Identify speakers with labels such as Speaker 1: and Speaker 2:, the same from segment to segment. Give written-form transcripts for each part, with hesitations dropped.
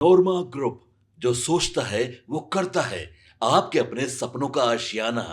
Speaker 1: नोरमा group, जो सोचता है वो करता है। आपके अपने सपनों का आशियाना।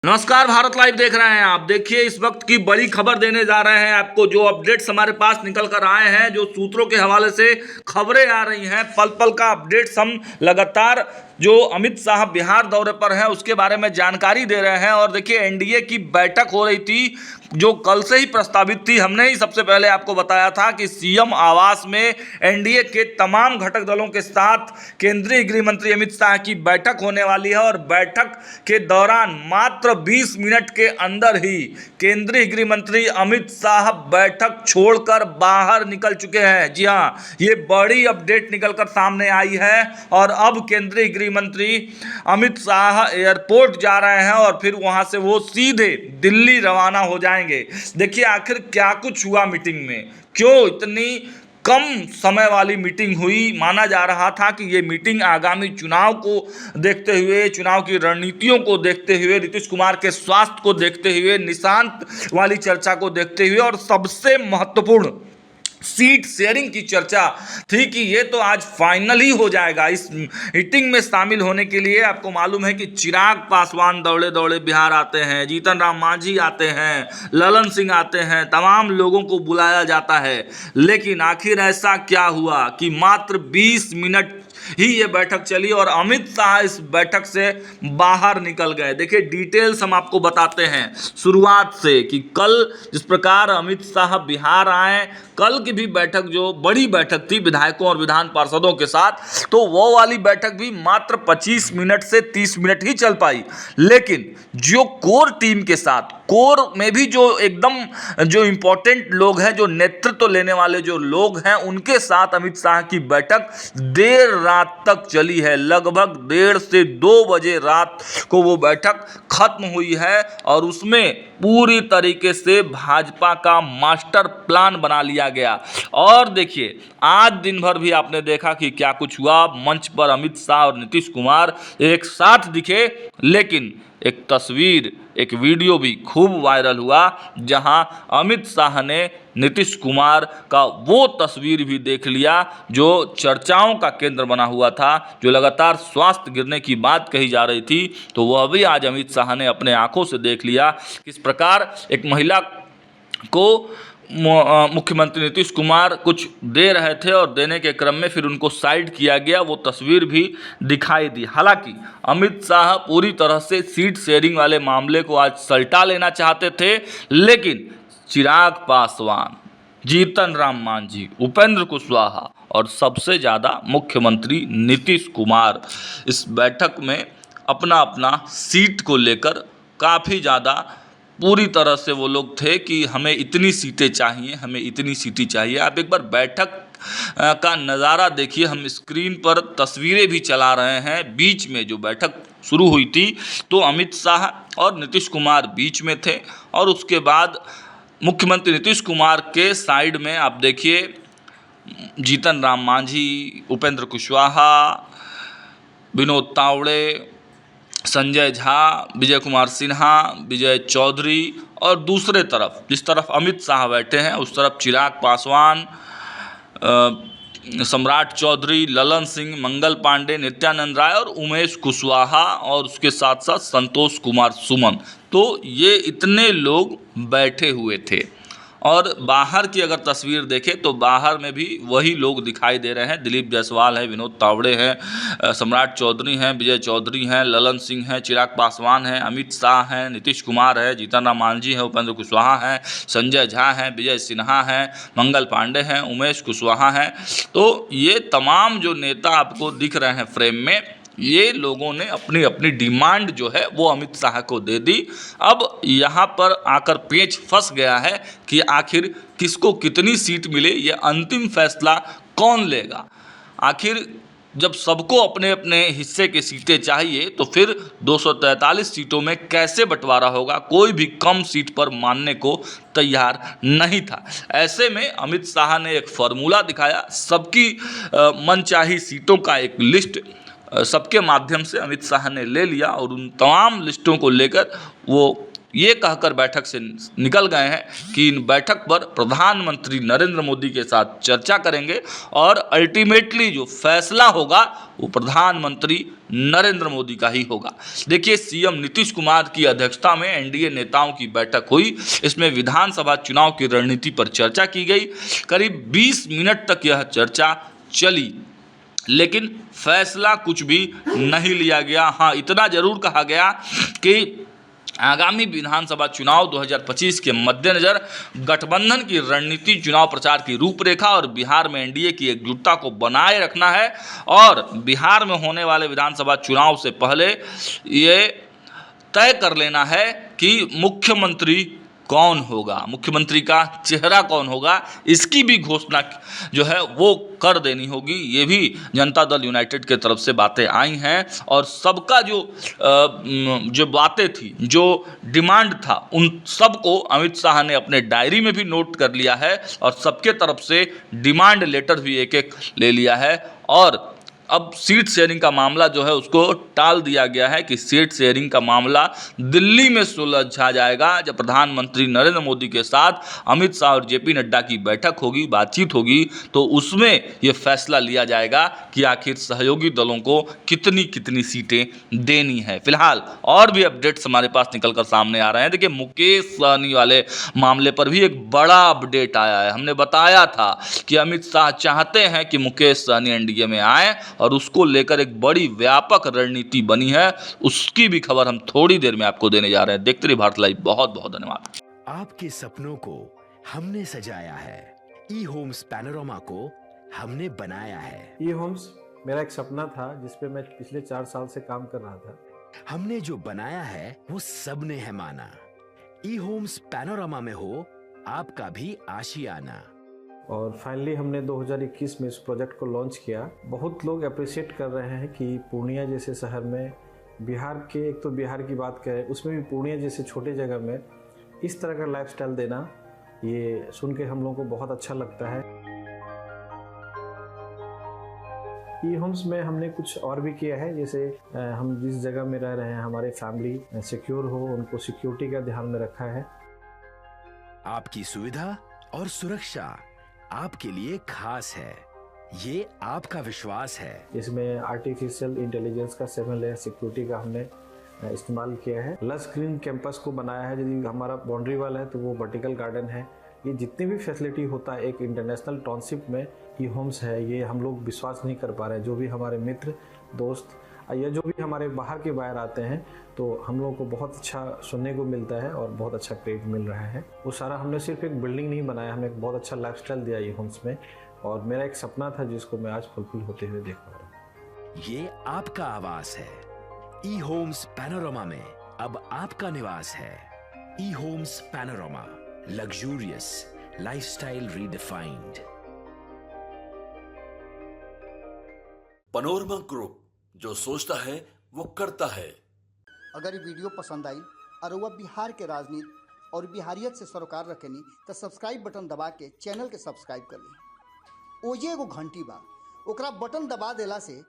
Speaker 2: नमस्कार, भारत लाइव देख रहे हैं आप। देखिए, इस वक्त की बड़ी खबर देने जा रहे हैं आपको। जो अपडेट्स हमारे पास निकल कर आए हैं, जो सूत्रों के हवाले से खबरें आ रही हैं, पल पल का अपडेट्स हम लगातार जो अमित शाह बिहार दौरे पर हैं उसके बारे में जानकारी दे रहे हैं। और देखिए, एनडीए की बैठक हो रही थी जो कल से ही प्रस्तावित थी। हमने ही सबसे पहले आपको बताया था कि सीएम आवास में एनडीए के तमाम घटक दलों के साथ केंद्रीय गृह मंत्री अमित शाह की बैठक होने वाली है। और बैठक के दौरान मात्र 20 मिनट के अंदर ही केंद्रीय गृह मंत्री अमित शाह बैठक छोड़कर बाहर निकल चुके हैं। जी हाँ, ये बड़ी अपडेट निकलकर सामने आई है। और अब केंद्रीय गृह मंत्री अमित शाह एयरपोर्ट जा रहे हैं और फिर वहां से वो सीधे दिल्ली रवाना हो जाएंगे। देखिए, आखिर क्या कुछ हुआ मीटिंग में, क्यों इतनी कम समय वाली मीटिंग हुई। माना जा रहा था कि ये मीटिंग आगामी चुनाव को देखते हुए, चुनाव की रणनीतियों को देखते हुए, नीतीश कुमार के स्वास्थ्य को देखते हुए, निशांत वाली चर्चा को देखते हुए और सबसे महत्वपूर्ण सीट शेयरिंग की चर्चा थी कि ये तो आज फाइनल ही हो जाएगा। इस मीटिंग में शामिल होने के लिए आपको मालूम है कि चिराग पासवान दौड़े दौड़े बिहार आते हैं, जीतन राम मांझी आते हैं, ललन सिंह आते हैं, तमाम लोगों को बुलाया जाता है। लेकिन आखिर ऐसा क्या हुआ कि मात्र 20 मिनट ही ये बैठक चली और अमित शाह इस बैठक से बाहर निकल गए। देखिए, डिटेल्स हम आपको बताते हैं शुरुआत से कि कल जिस प्रकार अमित शाह बिहार आए, कल की भी बैठक जो बड़ी बैठक थी विधायकों और विधान पार्षदों के साथ, तो वो वाली बैठक भी मात्र 25 मिनट से 30 मिनट ही चल पाई। लेकिन जो कोर टीम के साथ, कोर में भी जो एकदम जो इंपॉर्टेंट लोग हैं, जो नेतृत्व लेने वाले जो लोग हैं, उनके साथ अमित शाह की बैठक देर रात तक चली है। लगभग 1:30 से 2 बजे रात को वो बैठक खत्म हुई है। और उसमें पूरी तरीके से भाजपा का मास्टर प्लान बना लिया गया। और देखिए, आज दिन भर भी आपने देखा कि क्या कुछ हुआ। मंच पर अमित शाह और नीतीश कुमार एक साथ दिखे, लेकिन एक तस्वीर, एक वीडियो भी खूब वायरल हुआ जहां अमित शाह ने नीतीश कुमार का वो तस्वीर भी देख लिया जो चर्चाओं का केंद्र बना हुआ था, जो लगातार स्वास्थ्य गिरने की बात कही जा रही थी। तो वह भी आज अमित शाह ने अपने आंखों से देख लिया किस प्रकार एक महिला को मुख्यमंत्री नीतीश कुमार कुछ दे रहे थे और देने के क्रम में फिर उनको साइड किया गया। वो तस्वीर भी दिखाई दी। हालांकि अमित शाह पूरी तरह से सीट शेयरिंग वाले मामले को आज सल्टा लेना चाहते थे, लेकिन चिराग पासवान, जीतन राम मांझी, उपेंद्र कुशवाहा और सबसे ज़्यादा मुख्यमंत्री नीतीश कुमार इस बैठक में अपना अपना सीट को लेकर काफ़ी ज़्यादा पूरी तरह से वो लोग थे कि हमें इतनी सीटें चाहिए, हमें इतनी सीटें चाहिए। आप एक बार बैठक का नज़ारा देखिए। हम स्क्रीन पर तस्वीरें भी चला रहे हैं। बीच में जो बैठक शुरू हुई थी तो अमित शाह और नीतीश कुमार बीच में थे और उसके बाद मुख्यमंत्री नीतीश कुमार के साइड में आप देखिए जीतन राम मांझी, उपेंद्र कुशवाहा, विनोद तावड़े, संजय झा, विजय कुमार सिन्हा, विजय चौधरी और दूसरे तरफ जिस तरफ अमित शाह बैठे हैं उस तरफ चिराग पासवान, सम्राट चौधरी, ललन सिंह, मंगल पांडे, नित्यानंद राय और उमेश कुशवाहा और उसके साथ साथ संतोष कुमार सुमन। तो ये इतने लोग बैठे हुए थे। और बाहर की अगर तस्वीर देखें तो बाहर में भी वही लोग दिखाई दे रहे हैं। दिलीप जायसवाल है, विनोद तावड़े हैं, सम्राट चौधरी हैं, विजय चौधरी हैं, ललन सिंह हैं, चिराग पासवान हैं, अमित शाह हैं, नीतीश कुमार है, जीतन राम मांझी है, उपेंद्र कुशवाहा हैं, संजय झा हैं, विजय सिन्हा हैं, मंगल पांडे हैं, उमेश कुशवाहा हैं। तो ये तमाम जो नेता आपको दिख रहे हैं फ्रेम में, ये लोगों ने अपनी अपनी डिमांड जो है वो अमित शाह को दे दी। अब यहाँ पर आकर पेच फंस गया है कि आखिर किसको कितनी सीट मिले, ये अंतिम फैसला कौन लेगा। आखिर जब सबको अपने अपने हिस्से की सीटें चाहिए तो फिर 243 सीटों में कैसे बंटवारा होगा। कोई भी कम सीट पर मानने को तैयार नहीं था। ऐसे में अमित शाह ने एक फार्मूला दिखाया। सबकी मनचाही सीटों का एक लिस्ट सबके माध्यम से अमित शाह ने ले लिया और उन तमाम लिस्टों को लेकर वो ये कहकर बैठक से निकल गए हैं कि इन बैठक पर प्रधानमंत्री नरेंद्र मोदी के साथ चर्चा करेंगे और अल्टीमेटली जो फैसला होगा वो प्रधानमंत्री नरेंद्र मोदी का ही होगा। देखिए, सीएम नीतीश कुमार की अध्यक्षता में एनडीए नेताओं की बैठक हुई। इसमें विधानसभा चुनाव की रणनीति पर चर्चा की गई। करीब 20 मिनट तक यह चर्चा चली, लेकिन फैसला कुछ भी नहीं लिया गया। हाँ, इतना जरूर कहा गया कि आगामी विधानसभा चुनाव 2025 के मद्देनजर गठबंधन की रणनीति, चुनाव प्रचार की रूपरेखा और बिहार में एनडीए की एकजुटता को बनाए रखना है और बिहार में होने वाले विधानसभा चुनाव से पहले ये तय कर लेना है कि मुख्यमंत्री कौन होगा, मुख्यमंत्री का चेहरा कौन होगा, इसकी भी घोषणा जो है वो कर देनी होगी। ये भी जनता दल यूनाइटेड के तरफ से बातें आई हैं और सबका जो बातें थी, जो डिमांड था, उन सबको अमित शाह ने अपने डायरी में भी नोट कर लिया है और सबके तरफ से डिमांड लेटर भी एक एक ले लिया है। और अब सीट शेयरिंग का मामला जो है उसको टाल दिया गया है कि सीट शेयरिंग का मामला दिल्ली में सुलझा जाएगा जब प्रधानमंत्री नरेंद्र मोदी के साथ अमित शाह और जेपी नड्डा की बैठक होगी, बातचीत होगी, तो उसमें ये फैसला लिया जाएगा कि आखिर सहयोगी दलों को कितनी कितनी सीटें देनी है। फिलहाल और भी अपडेट्स हमारे पास निकल कर सामने आ रहे हैं। देखिए, मुकेश सहनी वाले मामले पर भी एक बड़ा अपडेट आया है। हमने बताया था कि अमित शाह चाहते हैं कि मुकेश सहनी एनडीए में आए और उसको लेकर एक बड़ी व्यापक रणनीति बनी है। उसकी भी खबर हम थोड़ी देर में आपको देने जा रहे हैं। देखते रहिए भारत लाइव। बहुत बहुत धन्यवाद।
Speaker 3: आपके सपनों को हमने सजाया है, ई होम्स पैनोरामा को हमने बनाया है।
Speaker 4: ई होम्स मेरा एक सपना था जिस पे मैं पिछले 4 साल से काम कर रहा था।
Speaker 3: हमने जो बनाया है वो सबने है माना। ई होम्स पैनोरामा में हो आपका भी आशियाना।
Speaker 4: और फाइनली हमने 2021 में इस प्रोजेक्ट को लॉन्च किया। बहुत लोग अप्रिशिएट कर रहे हैं कि पूर्णिया जैसे शहर में, बिहार के, एक तो बिहार की बात करें उसमें भी पूर्णिया जैसे छोटे जगह में इस तरह का लाइफस्टाइल देना, ये सुन के हम लोगों को बहुत अच्छा लगता है। ई होम्स में हमने कुछ और भी किया है, जैसे हम जिस जगह में रह रहे हैं हमारे फैमिली सिक्योर हो, उनको सिक्योरिटी का ध्यान में रखा है।
Speaker 3: आपकी सुविधा और सुरक्षा आपके लिए खास है, ये आपका विश्वास है।
Speaker 4: इसमें आर्टिफिशियल इंटेलिजेंस का 7 लेयर सिक्योरिटी का हमने इस्तेमाल किया है। लस ग्रीन कैंपस को बनाया है। यदि हमारा बाउंड्री वाल है तो वो वर्टिकल गार्डन है। ये जितनी भी फैसिलिटी होता है एक इंटरनेशनल टाउनशिप में ई होम्स है, ये हम लोग विश्वास नहीं कर पा रहे हैं। जो भी हमारे मित्र, दोस्त या जो भी हमारे बाहर के बाहर आते हैं तो हम लोगों को बहुत अच्छा सुनने को मिलता है और बहुत अच्छा क्रेडिट मिल रहा है। वो सारा हमने सिर्फ एक बिल्डिंग नहीं बनाया, हमें एक बहुत अच्छा लाइफस्टाइल दिया ई होम्स में, और मेरा एक सपना था जिसको मैं आज फुलफिल होते हुए देख पा रहा हूँ।
Speaker 3: ये आपका आवास है। ई होम्स पैनोरामा में अब आपका निवास है। E homes Panorama, luxurious lifestyle redefined.
Speaker 1: Panorama group, जो सोचता है वो करता है।
Speaker 5: अगर ये वीडियो पसंद आई और वह बिहार के राजनीति और बिहारियत से सरोकार रखेनी तो सब्सक्राइब बटन दबा के चैनल के सब्सक्राइब कर ली। ओजे एगो घंटी बा, ओकरा बटन दबा देला से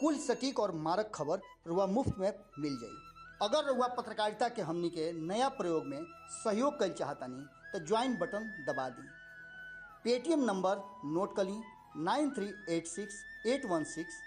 Speaker 5: कुल सटीक और मारक खबर रुआ मुफ्त में मिल जाई। अगर रुआ पत्रकारिता के हमनी के नया प्रयोग में सहयोग कर चाहतानी तो ज्वाइन बटन दबा दी। पेटीएम नंबर नोट कर ली 9386 816